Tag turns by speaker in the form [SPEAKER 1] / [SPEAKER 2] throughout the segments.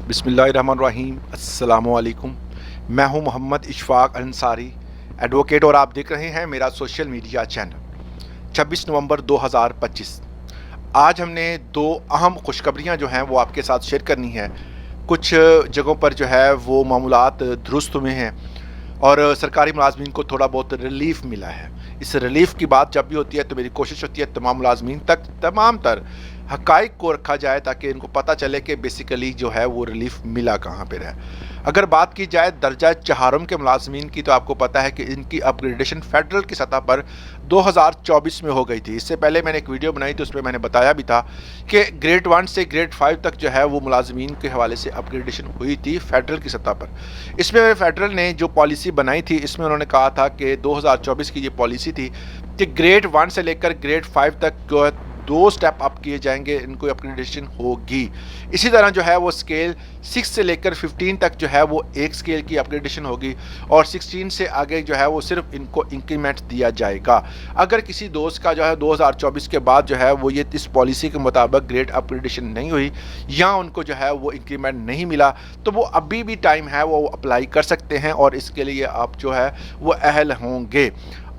[SPEAKER 1] बिस्मिल्लाहिर्रहमानिर्रहीम अस्सलामु अलैकुम। मैं हूं मोहम्मद इशफाक अंसारी, एडवोकेट, और आप देख रहे हैं मेरा सोशल मीडिया चैनल। 26 नवंबर 2025। आज हमने दो अहम खुशखबरियां जो हैं वो आपके साथ शेयर करनी है। कुछ जगहों पर जो है वो मामूलात दुरुस्त हुए हैं और सरकारी मुलाजमीन को थोड़ा बहुत रिलीफ मिला है। इस रिलीफ की बात जब भी होती है तो मेरी कोशिश होती है तमाम मुलाजमीन तक तमाम तर हकाइक को रखा जाए ताकि इनको पता चले कि बेसिकली जो है वो रिलीफ मिला कहाँ पर है। अगर बात की जाए दर्जा चहारम के मुलाजमीन की तो आपको पता है कि इनकी अपग्रेडेशन फेडरल की सतह पर 2024 में हो गई थी। इससे पहले मैंने एक वीडियो बनाई थी, उसमें मैंने बताया भी था कि ग्रेड 1 से ग्रेड 5 तक जो है वो मुलाजमीन के हवाले से अपग्रेडेशन हुई थी फेडरल की सतह पर। इसमें फेडरल ने जो पॉलिसी बनाई थी इसमें उन्होंने कहा था कि 2024 की ये पॉलिसी थी कि ग्रेड 1 से लेकर ग्रेड 5 तक जो है 2 स्टेप अप किए जाएंगे, इनको अपग्रेडेशन होगी। इसी तरह जो है वो स्केल 6 से लेकर 15 तक जो है वो एक स्केल की अपग्रेडेशन होगी और 16 से आगे जो है वो सिर्फ इनको इंक्रीमेंट दिया जाएगा। अगर किसी दोस्त का जो है 2024 के बाद जो है वो ये इस पॉलिसी के मुताबिक ग्रेड अपग्रेडेशन नहीं हुई या उनको जो है वो इंक्रीमेंट नहीं मिला तो वो अभी भी टाइम है, वो अप्लाई कर सकते हैं और इसके लिए आप जो है वो अहल होंगे।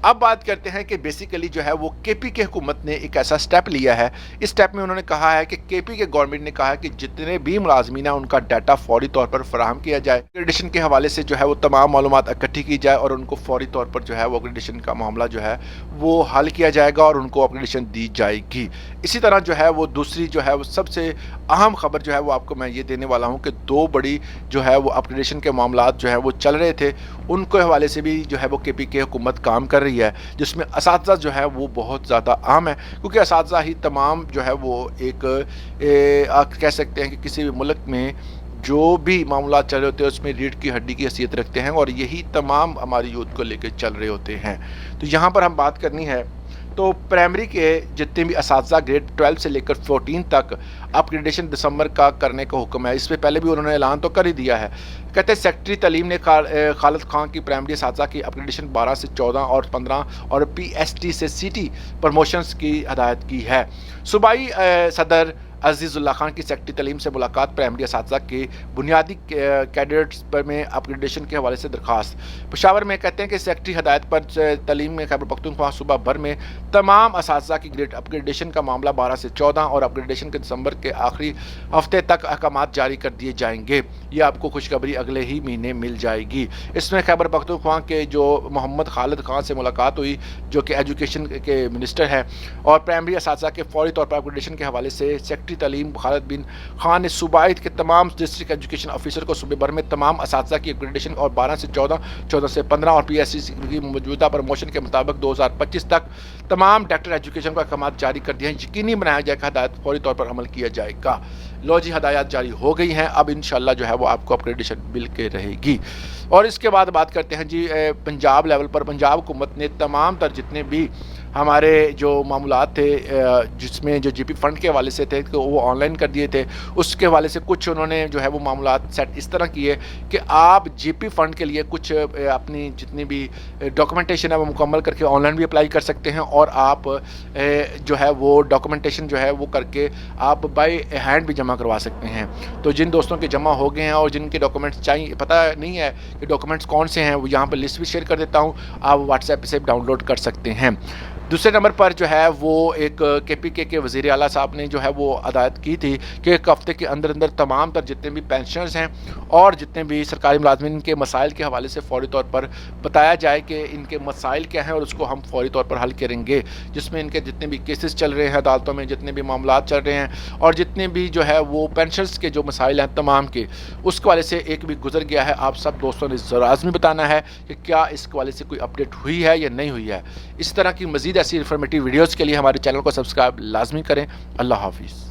[SPEAKER 1] अब बात करते हैं कि बेसिकली जो है वो केपी की हुकूमत ने एक ऐसा स्टेप लिया है। इस स्टेप में उन्होंने कहा है कि केपी के गवर्नमेंट ने कहा है कि जितने भी मुलाजमीन हैं उनका डाटा फौरी तौर पर फराहम किया जाए। अपग्रेडेशन के हवाले से जो है वो तमाम मालूमात इकट्ठी की जाए और उनको फौरी तौर पर जो है वो अपग्रेडेशन का मामला जो है वो हल किया जाएगा और उनको अपग्रेडेशन दी जाएगी। इसी तरह जो है वो दूसरी जो है वो सबसे अहम खबर जो है वो आपको मैं ये देने वाला हूँ कि 2 बड़ी जो है वो अपग्रेडेशन के मामला जो है वो चल रहे थे, उनके हवाले से भी जो है वो केपी की हुकूमत काम कर रही है, जिसमें असातिज़ा जो है वो बहुत ज़्यादा अहम है क्योंकि असातिज़ा ही तमाम जो है वो एक आप कह सकते हैं कि किसी भी मुल्क में जो भी मामला चल रहे होते हैं उसमें रीढ़ की हड्डी की हैसियत रखते हैं और यही तमाम हमारी यूथ को लेकर चल रहे होते हैं। तो यहाँ पर हम बात करनी है तो प्राइमरी के जितने भी असातिज़ा ग्रेड 12 से लेकर 14 तक अपग्रेडेशन दिसंबर का करने का हुक्म है। इससे पहले भी उन्होंने ऐलान तो कर ही दिया है। कहते हैं सेक्रेटरी तालीम ने खालिद खान की प्राइमरी असातिज़ा की अपग्रेडेशन 12 से 14 और 15 और पीएसटी से सीटी प्रमोशंस की हदायत की है। सूबाई सदर अजीज़ुल्लाह खान की सेक्रेटरी तालीम से मुलाकात, प्राइमरी असातिज़ा के बुनियादी कैडेट्स पर में अपग्रेडेशन के हवाले से दरख्वास्त। पेशावर में कहते हैं कि सेक्रेटरी हदायत पर तालीम में खैबर पख्तूनख्वा सूबा भर में तमाम असातिज़ा की ग्रेड अपग्रेडेशन का मामला 12 से 14 और अपग्रेडेशन के दिसंबर के आखिरी हफ्ते तक अहकाम जारी कर दिए जाएंगे। ये आपको खुशखबरी अगले ही महीने मिल जाएगी। इसमें खैबर पख्तूनख्वा के जो मोहम्मद खालिद खान से मुलाकात हुई जो कि एजुकेशन के मिनिस्टर हैं और प्राइमरी असातिज़ा के फौरी तौर पर अपग्रेडेशन के हवाले से सेक्रेटरी तालीम खालिद बिन खान ने सूबाई के तमाम डिस्ट्रिक्ट एजुकेशन ऑफिसर को सूबे भर में तमाम असातिज़ा की अपग्रेडेशन और 12 से 14, 14 से 15 और पीएससी की मौजूदा प्रमोशन के मुताबिक 2025 तक तमाम डायरेक्टर एजुकेशन को अहकाम जारी कर दिए हैं। यकीनी बनाया जाएगा हदायत फौरी तौर पर अमल किया जाएगा। लो जी, हदायत जारी हो गई हैं, अब इंशाल्लाह जो है वो आपको अपग्रेडेशन मिल के रहेगी। और इसके बाद बात करते हैं जी पंजाब लेवल पर। पंजाब हुकूमत ने तमाम तर जितने भी हमारे जो मामलात थे जिसमें जो जीपी फ़ंड के हवाले से थे तो वो ऑनलाइन कर दिए थे। उसके हवाले से कुछ उन्होंने जो है वो मामलात सेट इस तरह किए कि आप जीपी फ़ंड के लिए कुछ अपनी जितनी भी डॉक्यूमेंटेशन है वो मुकम्मल करके ऑनलाइन भी अप्लाई कर सकते हैं और आप जो है वो डॉक्यूमेंटेशन जो है वो करके आप बाय हैंड भी जमा करवा सकते हैं। तो जिन दोस्तों के जमा हो गए हैं और जिनके डॉक्यूमेंट्स चाहिए, पता नहीं है कि डॉक्यूमेंट्स कौन से हैं, वो यहाँ पर लिस्ट भी शेयर कर देता हूँ, आप व्हाट्सएप से डाउनलोड कर सकते हैं। दूसरे नंबर पर जो है वो एक केपीके के वज़ीर आला साहब ने जो है वो हदायत की थी कि एक हफ्ते के अंदर अंदर तमाम तर जितने भी पेंशनर्स हैं और जितने भी सरकारी मुलाजमीन के मसाइल के हवाले से फौरी तौर पर बताया जाए कि इनके मसाइल क्या हैं और उसको हम फौरी तौर पर हल करेंगे। जिसमें इनके जितने भी केसेस चल रहे हैं अदालतों में, जितने भी मामला चल रहे हैं और जितने भी जो है वो पेंशनर्स के जो मसाइल हैं तमाम के, उसके वाले से एक भी गुजर गया है। आप सब दोस्तों ने लाज़मी बताना है कि क्या इसके वाले से कोई अपडेट हुई है या नहीं हुई है। इस तरह की मज़ीद ऐसी इन्फॉर्मेटिव वीडियोज़ के लिए हमारे चैनल को सब्सक्राइब लाजमी करें। अल्लाह हाफिज़।